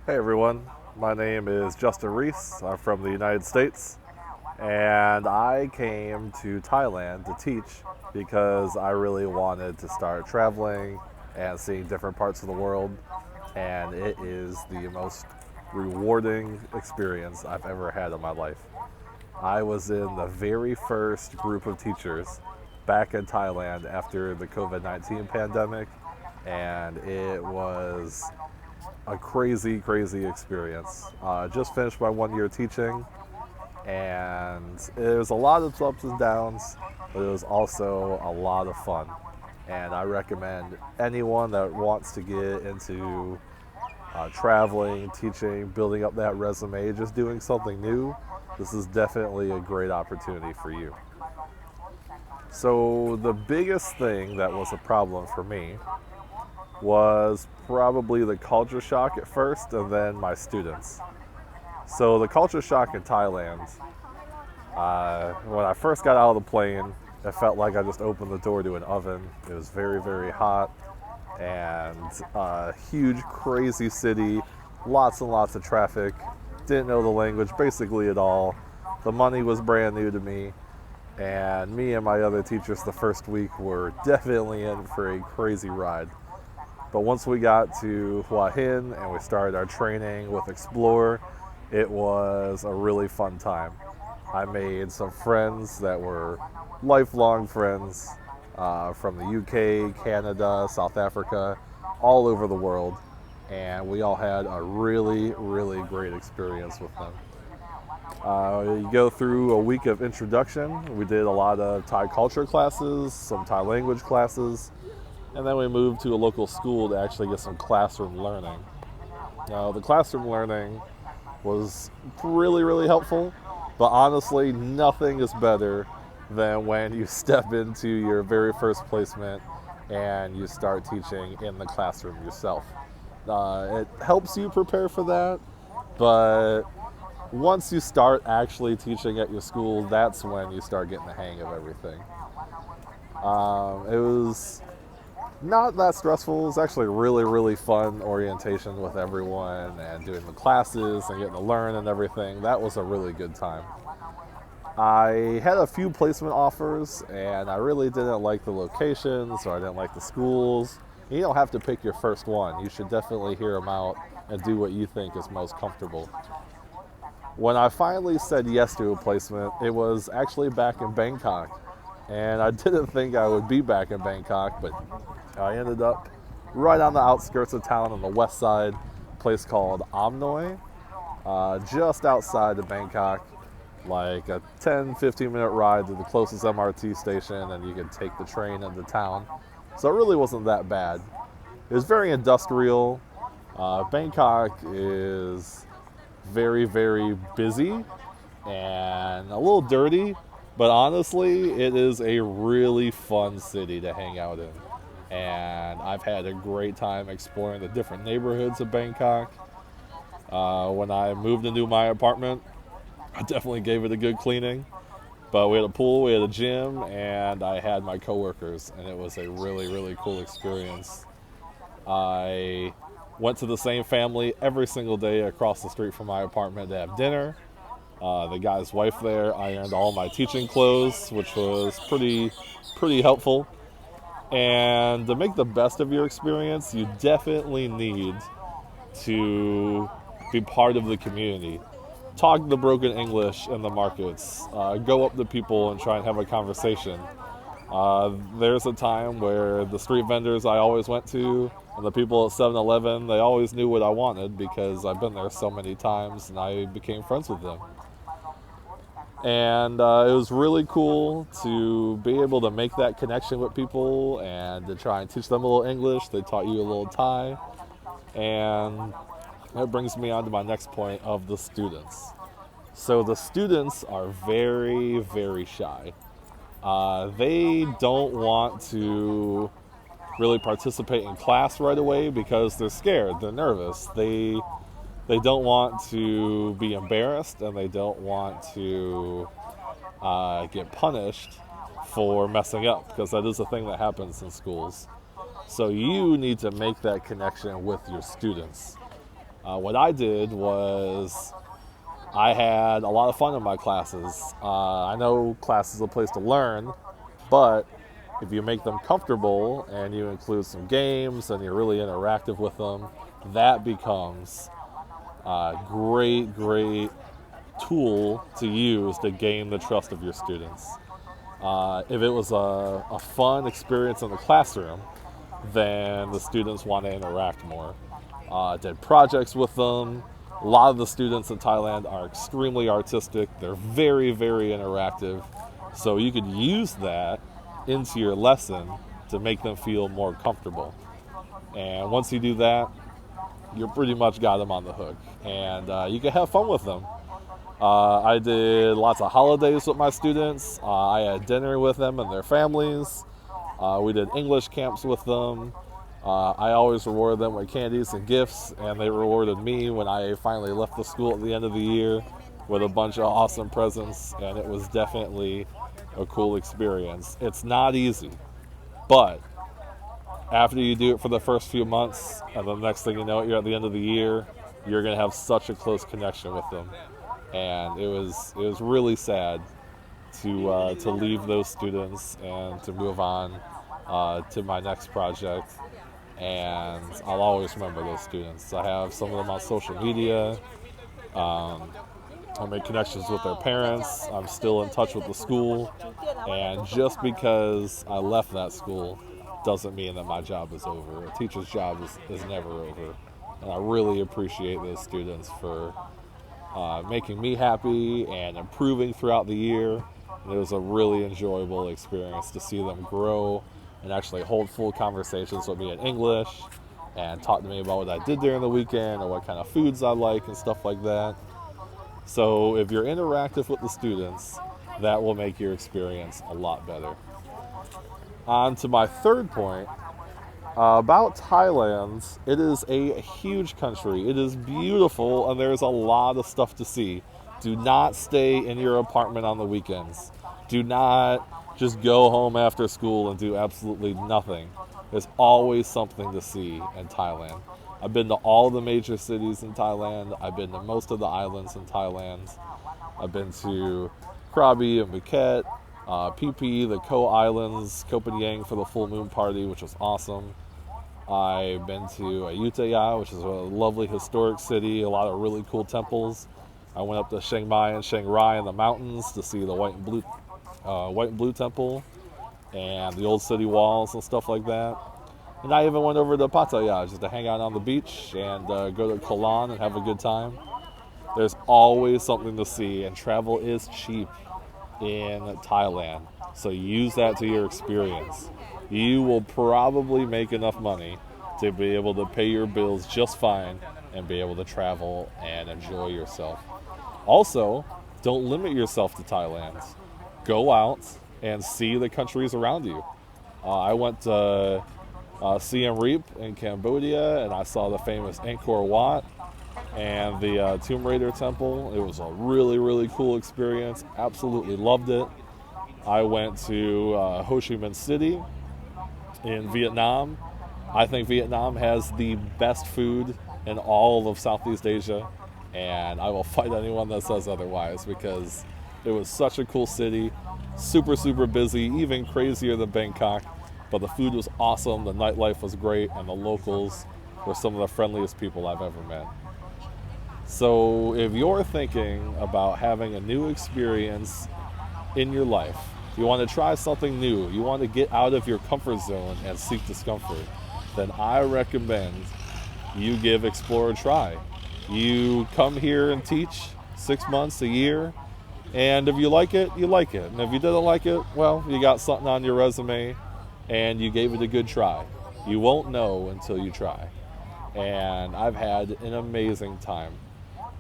Hey everyone, my name is Justin Reese. I'm from the United States, and I came to Thailand to teach because I really wanted to start traveling and seeing different parts of the world, and it is the most rewarding experience I've ever had in my life. I was in the very first group of teachers back in Thailand after the COVID-19 pandemic, and it was a crazy, crazy experience. Just finished my 1 year teaching, and it was a lot of ups and downs, but it was also a lot of fun. And I recommend anyone that wants to get into traveling, teaching, building up that resume, just doing something new. This is definitely a great opportunity for you. So, the biggest thing that was a problem for me was probably the culture shock at first, and then my students. So the culture shock in Thailand, when I first got out of the plane, it felt like I just opened the door to an oven. It was very, very hot, and a huge, crazy city, lots and lots of traffic. Didn't know the language basically at all. The money was brand new to me, and me and my other teachers the first week were definitely in for a crazy ride. But once we got to Hua Hin and we started our training with Explore, it was a really fun time. I made some friends that were lifelong friends from the UK, Canada, South Africa, all over the world. And we all had a really, really great experience with them. You go through a week of introduction. We did a lot of Thai culture classes, some Thai language classes, and then we moved to a local school to actually get some classroom learning. Now, the classroom learning was really, really helpful, but honestly, nothing is better than when you step into your very first placement and you start teaching in the classroom yourself. It helps you prepare for that, but once you start actually teaching at your school, that's when you start getting the hang of everything. It was not that stressful. It was actually really, really fun orientation with everyone and doing the classes and getting to learn and everything. That was a really good time. I had a few placement offers, and I really didn't like the locations, or I didn't like the schools. You don't have to pick your first one. You should definitely hear them out and do what you think is most comfortable. When I finally said yes to a placement, it was actually back in Bangkok. And I didn't think I would be back in Bangkok, but I ended up right on the outskirts of town on the west side, a place called Amnoi, just outside of Bangkok, like a 10-15 minute ride to the closest MRT station, and you could take the train into town. So it really wasn't that bad. It was very industrial. Bangkok is very, very busy and a little dirty, but honestly, it is a really fun city to hang out in. And I've had a great time exploring the different neighborhoods of Bangkok. When I moved into my apartment, I definitely gave it a good cleaning. But we had a pool, we had a gym, and I had my coworkers, and it was a really, really cool experience. I went to the same family every single day across the street from my apartment to have dinner. The guy's wife there ironed all my teaching clothes, which was pretty helpful. And to make the best of your experience, you definitely need to be part of the community. Talk the broken English in the markets. Go up to people and try and have a conversation. There's a time where the street vendors I always went to and the people at 7-Eleven, they always knew what I wanted because I've been there so many times and I became friends with them. And it was really cool to be able to make that connection with people and to try and teach them a little English. They taught you a little Thai. And that brings me on to my next point of the students. So the students are very, very shy. They don't want to really participate in class right away because they're scared, they're nervous. They don't want to be embarrassed, and they don't want to get punished for messing up, because that is a thing that happens in schools. So you need to make that connection with your students. What I did was I had a lot of fun in my classes. I know class is a place to learn, but if you make them comfortable and you include some games and you're really interactive with them, that becomes a great, great tool to use to gain the trust of your students. If it was a fun experience in the classroom, then the students want to interact more. Did projects with them. A lot of the students in Thailand are extremely artistic. They're very, very interactive. So you could use that into your lesson to make them feel more comfortable. And once you do that, you pretty much got them on the hook. And you can have fun with them. I did lots of holidays with my students. I had dinner with them and their families. We did English camps with them. I always rewarded them with candies and gifts, and they rewarded me when I finally left the school at the end of the year with a bunch of awesome presents, and it was definitely a cool experience. It's not easy, but after you do it for the first few months, and the next thing you know, you're at the end of the year, you're going to have such a close connection with them. And it was really sad to leave those students and to move on to my next project. And I'll always remember those students. I have some of them on social media. I make connections with their parents. I'm still in touch with the school. And just because I left that school doesn't mean that my job is over. A teacher's job is never over. And I really appreciate those students for making me happy and improving throughout the year. And it was a really enjoyable experience to see them grow and actually hold full conversations with me in English and talk to me about what I did during the weekend or what kind of foods I like and stuff like that. So if you're interactive with the students, that will make your experience a lot better. On to my third point. About Thailand, it is a huge country. It is beautiful and there's a lot of stuff to see. Do not stay in your apartment on the weekends. Do not just go home after school and do absolutely nothing. There's always something to see in Thailand. I've been to all the major cities in Thailand. I've been to most of the islands in Thailand. I've been to Krabi and Phuket, Phi Phi, the Ko Islands, Koh Phangan for the full moon party, which was awesome. I've been to Ayutthaya, which is a lovely historic city, a lot of really cool temples. I went up to Chiang Mai and Chiang Rai in the mountains to see the white and blue temple and the old city walls and stuff like that. And I even went over to Pattaya just to hang out on the beach and go to Koh Lan and have a good time. There's always something to see, and travel is cheap in Thailand. So use that to your experience. You will probably make enough money to be able to pay your bills just fine and be able to travel and enjoy yourself. Also, don't limit yourself to Thailand. Go out and see the countries around you. I went to Siem Reap in Cambodia, and I saw the famous Angkor Wat and the Tomb Raider Temple. It was a really, really cool experience. Absolutely loved it. I went to Ho Chi Minh City in Vietnam. I think Vietnam has the best food in all of Southeast Asia, and I will fight anyone that says otherwise because it was such a cool city, super, super busy, even crazier than Bangkok, but the food was awesome, the nightlife was great, and the locals were some of the friendliest people I've ever met. So if you're thinking about having a new experience in your life, you want to try something new, you want to get out of your comfort zone and seek discomfort, then I recommend you give Explore a try. You come here and teach 6 months, a year, and if you like it, you like it. And if you didn't like it, well, you got something on your resume and you gave it a good try. You won't know until you try. And I've had an amazing time.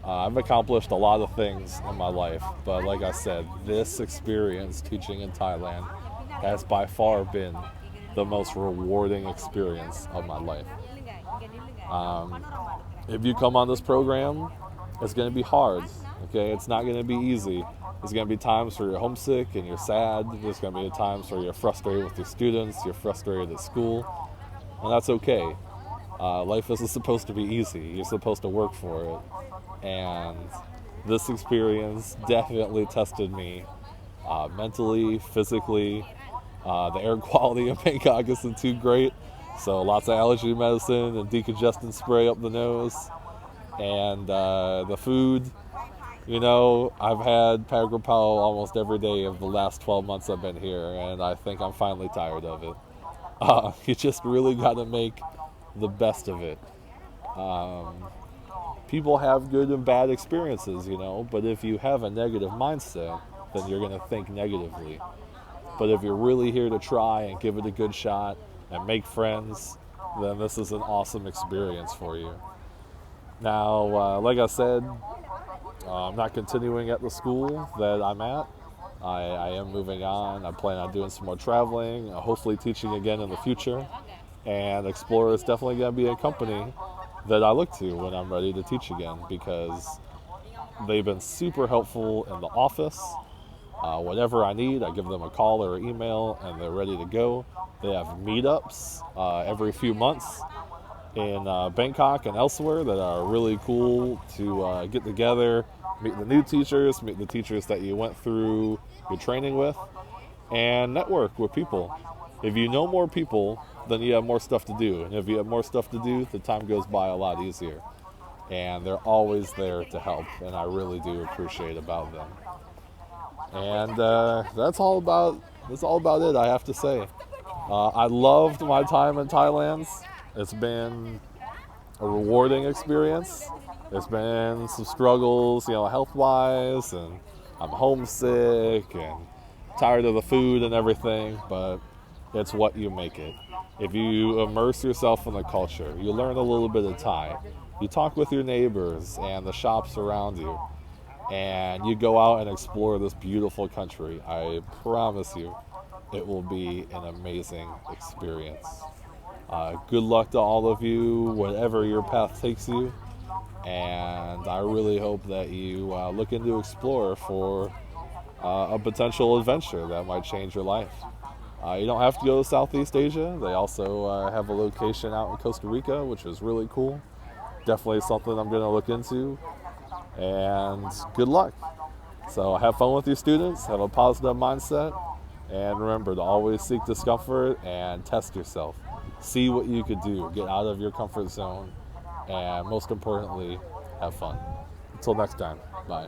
I've accomplished a lot of things in my life, but like I said, this experience teaching in Thailand has by far been the most rewarding experience of my life. If you come on this program, it's going to be hard, okay? It's not going to be easy. There's going to be times where you're homesick and you're sad. There's going to be times where you're frustrated with your students, you're frustrated at school, and that's okay. Life isn't supposed to be easy. You're supposed to work for it. And this experience definitely tested me mentally, physically. The air quality in Bangkok isn't too great, so lots of allergy medicine and decongestant spray up the nose. And the food, you know, I've had pad grapao almost every day of the last 12 months I've been here, and I think I'm finally tired of it. You just really got to make the best of it. People have good and bad experiences, you know, but if you have a negative mindset, then you're going to think negatively. But if you're really here to try and give it a good shot and make friends, then this is an awesome experience for you. Now, like I said, I'm not continuing at the school that I'm at. I am moving on. I plan on doing some more traveling, hopefully teaching again in the future. And Explorer is definitely going to be a company that I look to when I'm ready to teach again, because they've been super helpful in the office. Whatever I need, I give them a call or an email, and they're ready to go. They have meetups every few months in Bangkok and elsewhere that are really cool to get together, meet the new teachers, meet the teachers that you went through your training with, and network with people. If you know more people, then you have more stuff to do. And if you have more stuff to do, the time goes by a lot easier. And they're always there to help, and I really do appreciate about them. And that's all about it, I have to say. I loved my time in Thailand. It's been a rewarding experience. There's been some struggles, you know, health-wise, and I'm homesick and tired of the food and everything, but it's what you make it. If you immerse yourself in the culture, you learn a little bit of Thai. You talk with your neighbors and the shops around you, and you go out and explore this beautiful country. I promise you, it will be an amazing experience. Good luck to all of you, whatever your path takes you, and I really hope that you look into Explorer for a potential adventure that might change your life. You don't have to go to Southeast Asia. They also have a location out in Costa Rica, which is really cool. Definitely something I'm going to look into. And good luck. So have fun with your students, have a positive mindset, and remember to always seek discomfort and test yourself. See what you could do. Get out of your comfort zone, and most importantly, have fun. Until next time, bye.